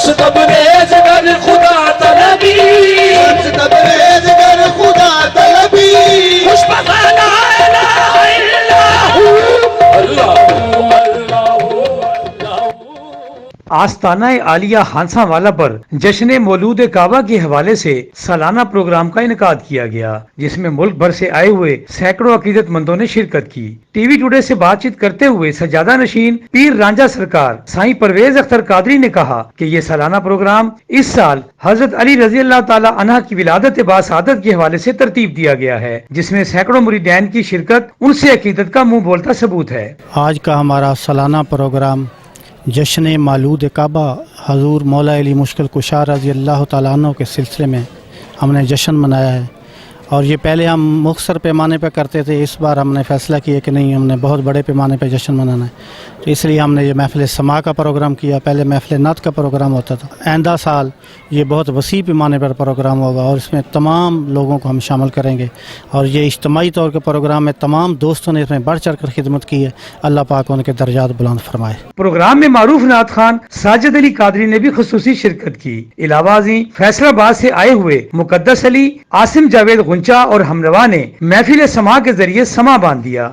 بخش تبریز گر خدا طلبی، بخش تبریز گر خدا طلبی، خوش بخا لا الہ الا ہو اللہ آستانہ عالیہ ہانسا والا پر جشن مولود کعبہ کے حوالے سے سالانہ پروگرام کا انعقاد کیا گیا، جس میں ملک بھر سے آئے ہوئے سینکڑوں عقیدت مندوں نے شرکت کی۔ ٹی وی ٹوڈے سے بات چیت کرتے ہوئے سجادہ نشین پیر رانجھا سرکار سائیں پرویز اختر قادری نے کہا کہ یہ سالانہ پروگرام اس سال حضرت علی رضی اللہ تعالی عنہ کی ولادت باسعادت کے حوالے سے ترتیب دیا گیا ہے، جس میں سینکڑوں مریدین کی شرکت ان سے عقیدت کا منہ بولتا ثبوت ہے۔ آج کا ہمارا سالانہ پروگرام جشن مولود کعبہ حضور مولا علی مشکل کشا رضی اللہ تعالیٰ عنہ کے سلسلے میں ہم نے جشن منایا ہے، اور یہ پہلے ہم مختصر پیمانے پہ کرتے تھے، اس بار ہم نے فیصلہ کیا کہ نہیں، ہم نے بہت بڑے پیمانے پہ جشن منانا ہے، تو اس لیے ہم نے یہ محفل سماع کا پروگرام کیا۔ پہلے محفل نعت کا پروگرام ہوتا تھا، آئندہ سال یہ بہت وسیع پیمانے پر پروگرام ہوگا اور اس میں تمام لوگوں کو ہم شامل کریں گے، اور یہ اجتماعی طور کے پروگرام میں تمام دوستوں نے اس میں بڑھ چڑھ کر خدمت کی ہے۔ اللہ پاک ان کے درجات بلند فرمائے۔ پروگرام میں معروف نعت خان ساجد علی قادری نے بھی خصوصی شرکت کی۔ علاوہ ازیں فیصل آباد سے آئے ہوئے مقدس علی، عاصم جاوید غنچہ اور ہمنوا نے محفل سماع کے ذریعے سماع باندھ دیا۔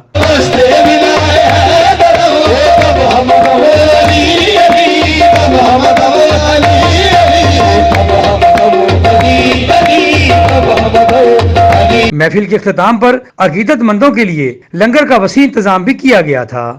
محفل کے اختتام پر عقیدت مندوں کے لیے لنگر کا وسیع انتظام بھی کیا گیا تھا۔